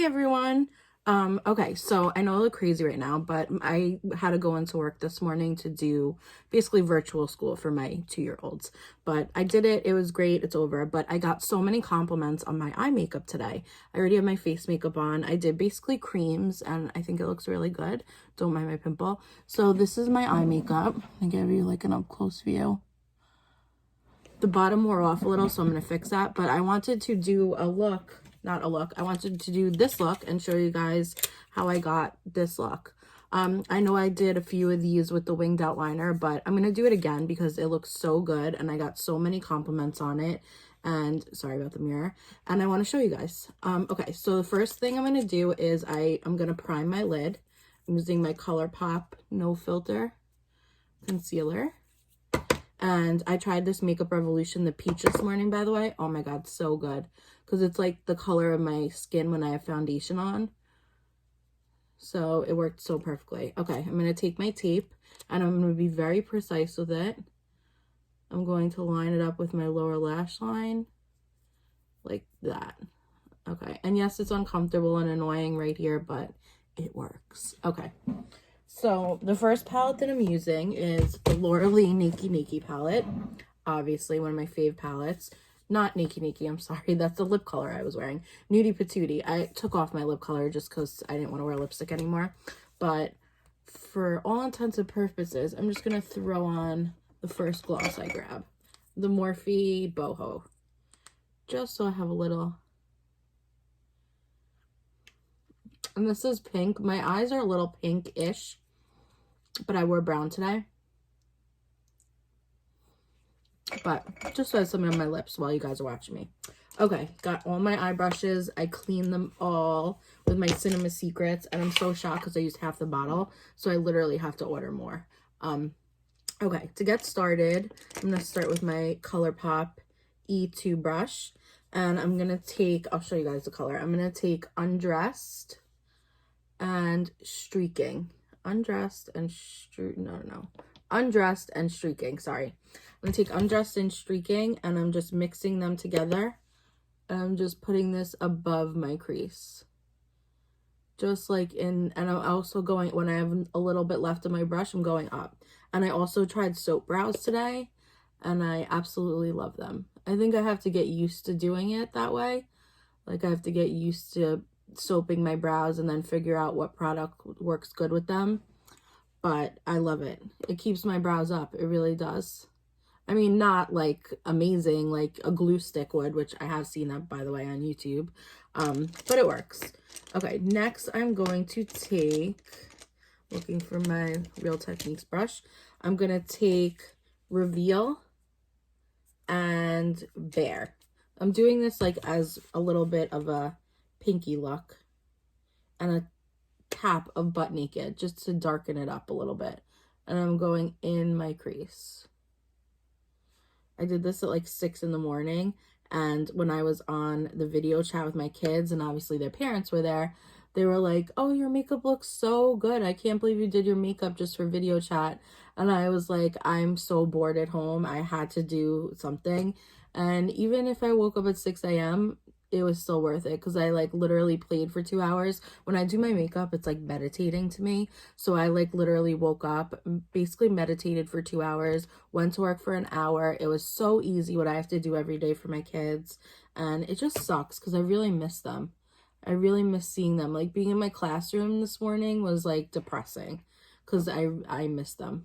Hey everyone. Okay, so I know I look crazy right now, but I had to go into work this morning to do basically virtual school for my 2-year-olds. But I did it. It was great. It's over. But I got so many compliments on my eye makeup today. I already have my face makeup on. I did basically creams and I think it looks really good. Don't mind my pimple. So this is my eye makeup. I'll give you like an up close view. The bottom wore off a little, so I'm going to fix that. But I wanted to do a look, not a look. I wanted to do this look and show you guys how I got this look. I know I did a few of these with the winged outliner, but I'm going to do it again because it looks so good and I got so many compliments on it. And sorry about the mirror. And I want to show you guys. Okay, so the first thing I'm going to do is I'm going to prime my lid. I'm using my ColourPop No Filter concealer. And I tried this Makeup Revolution, the peach, this morning, by the way. Oh my god, so good. Because it's like the color of my skin when I have foundation on. So it worked so perfectly. Okay, I'm going to take my tape and I'm going to be very precise with it. I'm going to line it up with my lower lash line. Like that. Okay, and yes, it's uncomfortable and annoying right here, but it works. Okay. So the first palette that I'm using is the Laura Lee Nakey Nakey palette. Obviously, one of my fave palettes. Not Nakey Nakey, I'm sorry. That's the lip color I was wearing. Nudie Patootie. I took off my lip color just because I didn't want to wear lipstick anymore. But for all intents and purposes, I'm just going to throw on the first gloss I grab. The Morphe Boho. Just so I have a little... And this is pink. My eyes are a little pink-ish. But I wore brown today. But just so I have something on my lips while you guys are watching me. Okay, got all my eye brushes. I cleaned them all with my Cinema Secrets. And I'm so shocked because I used half the bottle. So I literally have to order more. Okay, to get started, I'm going to start with my ColourPop E2 brush. And I'm going to take, I'll show you guys the color. I'm going to take Undressed and Streaking. Undressed and Undressed and Streaking, sorry. I'm going to take Undressed and Streaking and I'm just mixing them together. And I'm just putting this above my crease. Just like and I'm also going, when I have a little bit left of my brush, I'm going up. And I also tried soap brows today and I absolutely love them. I think I have to get used to doing it that way. Like I have to get used to soaping my brows and then figure out what product works good with them. But I love it. It keeps my brows up. It really does. I mean, not like amazing like a glue stick would, which I have seen that, by the way, on YouTube. But it works. Okay, next I'm going to take, looking for my Real Techniques brush, I'm going to take Reveal and Bare. I'm doing this like as a little bit of a pinky look and a tap of Butt Naked just to darken it up a little bit. And I'm going in my crease. I did this at like 6 in the morning, and when I was on the video chat with my kids and obviously their parents were there, they were like, oh, your makeup looks so good. I can't believe you did your makeup just for video chat. And I was like, I'm so bored at home. I had to do something. And even if I woke up at 6 a.m., it was still worth it because I like literally played for 2 hours. When I do my makeup, it's like meditating to me. So I like literally woke up, basically meditated for 2 hours, went to work for an hour. It was so easy what I have to do every day for my kids. And it just sucks because I really miss them. I really miss seeing them. Like being in my classroom this morning was like depressing because I miss them.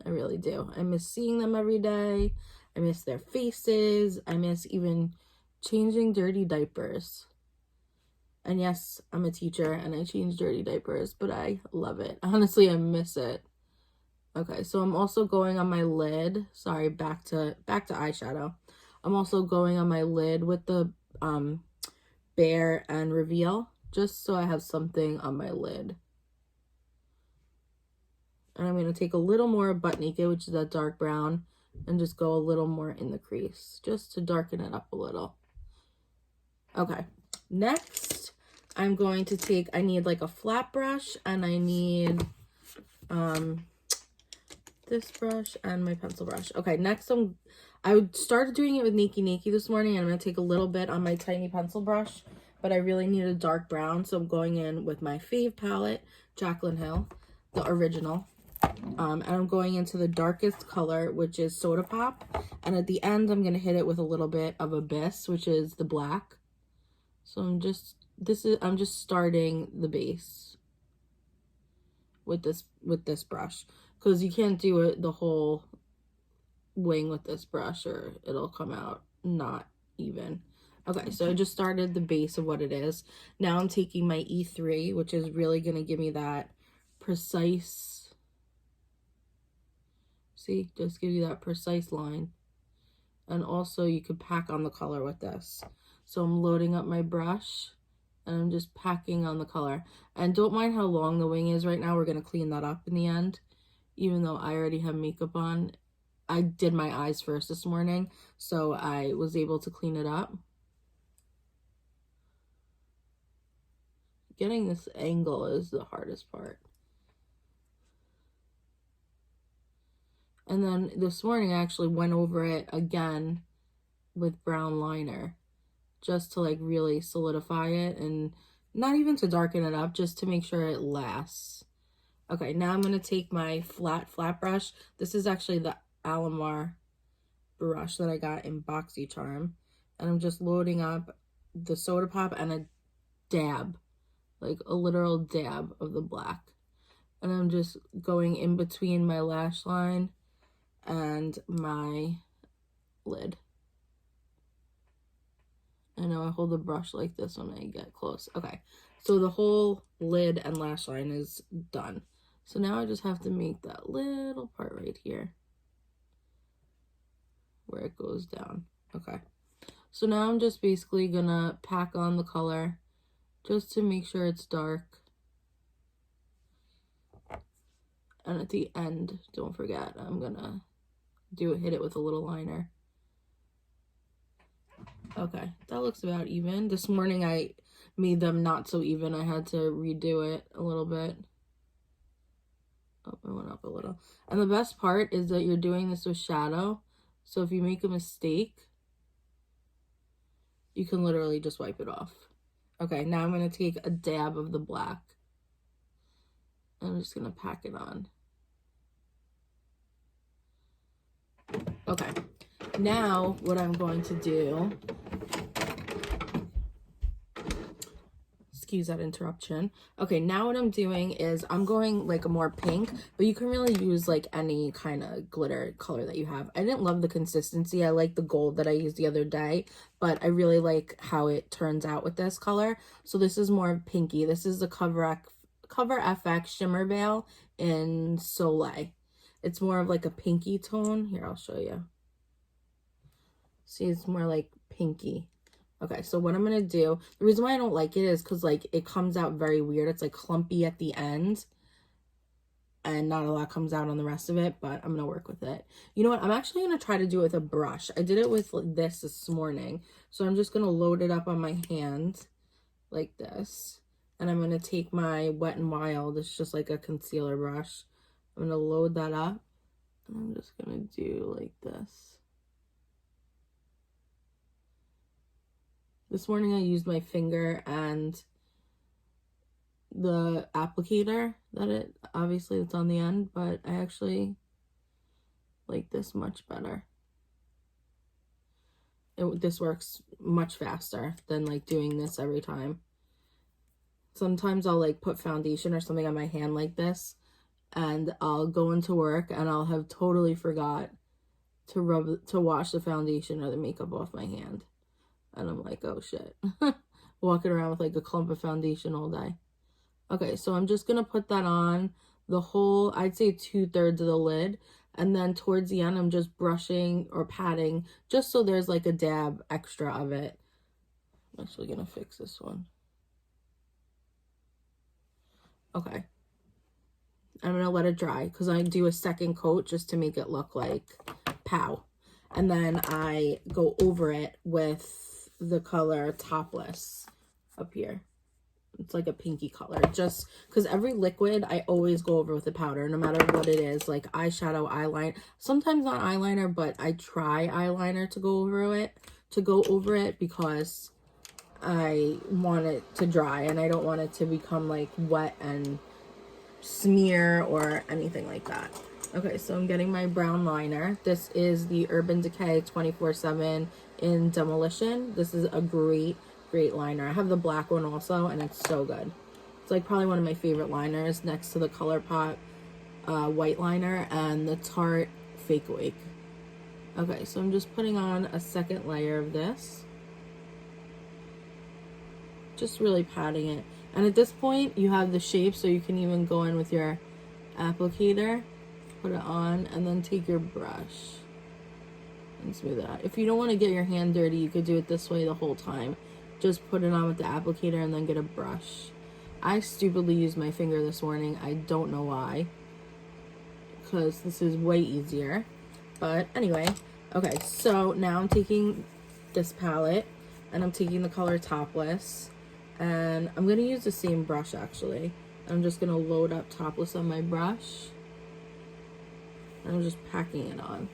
I really do. I miss seeing them every day. I miss their faces. I miss even changing dirty diapers. And yes, I'm a teacher and I change dirty diapers, but I love it. Honestly, I miss it. Okay, so I'm also going on my lid. Sorry, back to eyeshadow. I'm also going on my lid with the Bare and Reveal, just so I have something on my lid. And I'm going to take a little more Butt Naked, which is that dark brown, and just go a little more in the crease, just to darken it up a little. Okay, next I'm going to take, I need like a flat brush and I need this brush and my pencil brush. Okay, next I started doing it with Nakey Nakey this morning and I'm going to take a little bit on my tiny pencil brush but I really need a dark brown, so I'm going in with my fave palette, Jaclyn Hill, the original. And I'm going into the darkest color, which is Soda Pop. And at the end, I'm going to hit it with a little bit of Abyss, which is the black. So I'm just starting the base with this brush, because you can't do it the whole wing with this brush or it'll come out not even. Okay, so I just started the base of what it is. Now I'm taking my E3, which is really going to give me that precise, see, just give you that precise line. And also you could pack on the color with this. So I'm loading up my brush and I'm just packing on the color. And don't mind how long the wing is right now. We're going to clean that up in the end, even though I already have makeup on. I did my eyes first this morning, so I was able to clean it up. Getting this angle is the hardest part. And then this morning I actually went over it again with brown liner, just to like really solidify it, and not even to darken it up, just to make sure it lasts. Okay, now I'm going to take my flat brush. This is actually the Alamar brush that I got in BoxyCharm, and I'm just loading up the Soda Pop and a dab, like a literal dab of the black, and I'm just going in between my lash line and my lid. I know I hold the brush like this when I get close. Okay, so the whole lid and lash line is done. So now I just have to make that little part right here where it goes down. Okay, so now I'm just basically gonna pack on the color just to make sure it's dark. And at the end, don't forget, I'm gonna hit it with a little liner. Okay, that looks about even. This morning I made them not so even. I had to redo it a little bit. Oh, I went up a little. And the best part is that you're doing this with shadow. So if you make a mistake, you can literally just wipe it off. Okay, now I'm going to take a dab of the black. I'm just going to pack it on. Okay, now what I'm going to do, excuse that interruption. Okay, now what I'm doing is I'm going like a more pink, but you can really use like any kind of glitter color that you have. I didn't love the consistency. I like the gold that I used the other day, but I really like how it turns out with this color. So this is more pinky. This is the Cover FX Shimmer Veil in Soleil. It's more of like a pinky tone. Here, I'll show you. See, it's more like pinky. Okay, so what I'm going to do, the reason why I don't like it is because like it comes out very weird. It's like clumpy at the end and not a lot comes out on the rest of it, but I'm going to work with it. You know what? I'm actually going to try to do it with a brush. I did it with this morning. So I'm just going to load it up on my hand like this. And I'm going to take my Wet n Wild. It's just like a concealer brush. I'm going to load that up. And I'm just going to do like this. This morning I used my finger and the applicator obviously it's on the end, but I actually like this much better. This works much faster than like doing this every time. Sometimes I'll like put foundation or something on my hand like this, and I'll go into work and I'll have totally forgot to wash the foundation or the makeup off my hand. And I'm like, oh shit. Walking around with like a clump of foundation all day. Okay, so I'm just going to put that on the whole, I'd say 2/3 of the lid. And then towards the end, I'm just brushing or patting just so there's like a dab extra of it. I'm actually going to fix this one. Okay. I'm going to let it dry because I do a second coat just to make it look like pow. And then I go over it with the color Topless up here. It's like a pinky color, just because every liquid I always go over with the powder, no matter what it is, like eyeshadow, eyeliner, sometimes not eyeliner, but I try eyeliner to go over it because I want it to dry, and I don't want it to become like wet and smear or anything like that. Okay, so I'm getting my brown liner. This is the Urban Decay 24/7 in Demolition. This is a great liner. I have the black one also, and it's so good. It's like probably one of my favorite liners next to the ColourPop white liner and the Tarte Fake Awake. Okay, so I'm just putting on a second layer of this. Just really patting it. And at this point, you have the shape, so you can even go in with your applicator, put it on, and then take your brush and smooth it out. If you don't want to get your hand dirty, you could do it this way the whole time. Just put it on with the applicator and then get a brush. I stupidly used my finger this morning. I don't know why, because this is way easier. But anyway, okay, so now I'm taking this palette and I'm taking the color Topless, and I'm going to use the same brush actually. I'm just going to load up Topless on my brush, and I'm just packing it on.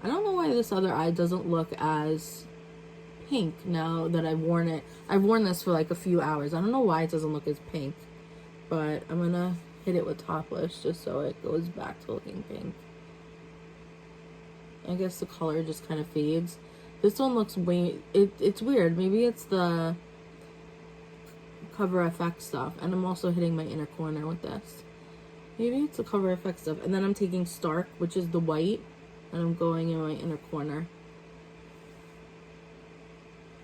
I don't know why this other eye doesn't look as pink now that I've worn it. I've worn this for like a few hours. I don't know why it doesn't look as pink, but I'm going to hit it with Topless just so it goes back to looking pink. I guess the color just kind of fades. This one looks way... It's weird. Maybe it's the Cover FX stuff. And I'm also hitting my inner corner with this. Maybe it's the Cover FX stuff. And then I'm taking Stark, which is the white, and I'm going in my inner corner.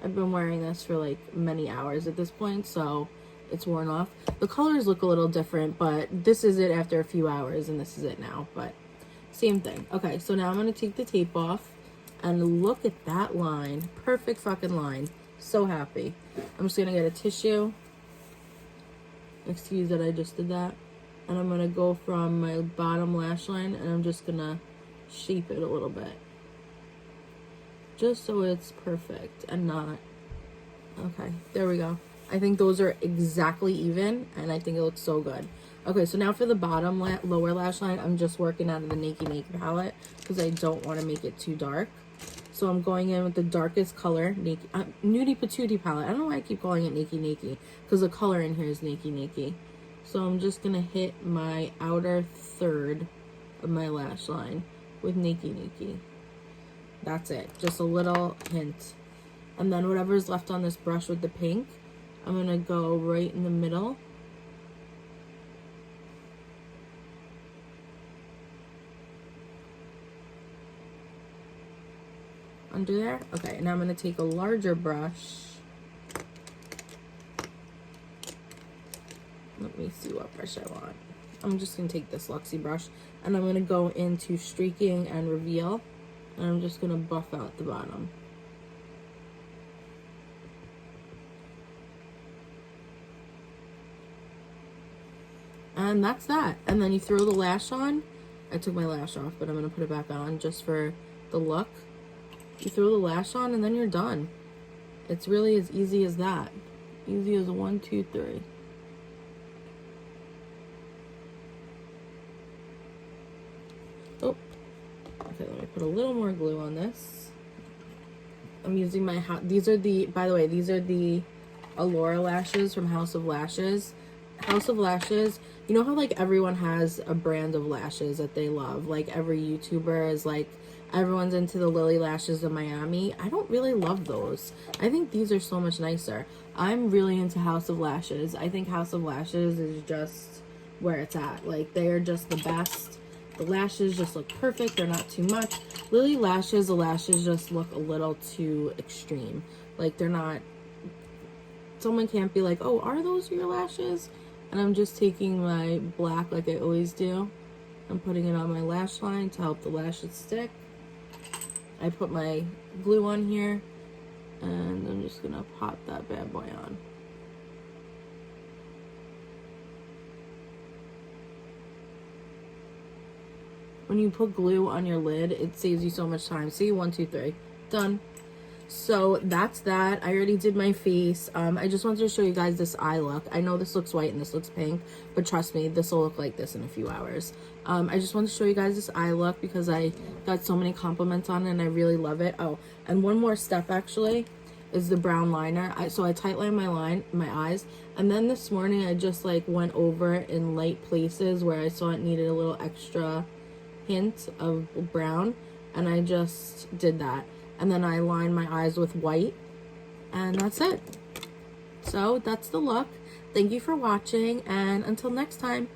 I've been wearing this for like many hours at this point, so it's worn off. The colors look a little different, but this is it after a few hours, and this is it now. But same thing. Okay, so now I'm going to take the tape off, and look at that line. Perfect fucking line. So happy. I'm just going to get a tissue. Excuse that I just did that. And I'm going to go from my bottom lash line, and I'm just going to shape it a little bit. Just so it's perfect and not... Okay, there we go. I think those are exactly even, and I think it looks so good. Okay, so now for the bottom lower lash line, I'm just working out of the Naked palette because I don't want to make it too dark. So I'm going in with the darkest color, Nudie Patootie palette. I don't know why I keep calling it Naked because the color in here is Naked. So I'm just going to hit my outer third of my lash line with Naked. That's it. Just a little hint. And then whatever's left on this brush with the pink, I'm going to go right in the middle. Under there. Okay, and I'm going to take a larger brush. Let me see what brush I want. I'm just going to take this Luxie brush, and I'm going to go into streaking and reveal, and I'm just going to buff out the bottom. And that's that. And then you throw the lash on. I took my lash off, but I'm going to put it back on just for the look. You throw the lash on, and then you're done. It's really as easy as that. Easy as 1, 2, 3. Oh. Okay, let me put a little more glue on this. I'm using my... These are the... By the way, these are the Allura lashes from House of Lashes. House of Lashes, you know how like everyone has a brand of lashes that they love, like every YouTuber is like, everyone's into the Lily lashes of Miami. I don't really love those. I think these are so much nicer. I'm really into House of Lashes. I think House of Lashes is just where it's at. Like, they are just the best. The lashes just look perfect. They're not too much. Lily lashes, the lashes just look a little too extreme. Like, they're not... Someone can't be like, oh, are those your lashes? And I'm just taking my black like I always do. I'm putting it on my lash line to help the lashes stick. I put my glue on here, and I'm just gonna pop that bad boy on. When you put glue on your lid, it saves you so much time. See, 1, 2, 3, done. So that's that. I already did my face. I just wanted to show you guys this eye look. I know this looks white and this looks pink, but trust me, this will look like this in a few hours. I just wanted to show you guys this eye look because I got so many compliments on it and I really love it. Oh, and one more step actually. is the brown liner. So I tightline my eyes, and then this morning I just like went over it in light places where I saw it needed a little extra hint of brown, and I just did that. And then I lined my eyes with white, and that's it. So that's the look. Thank you for watching, and until next time.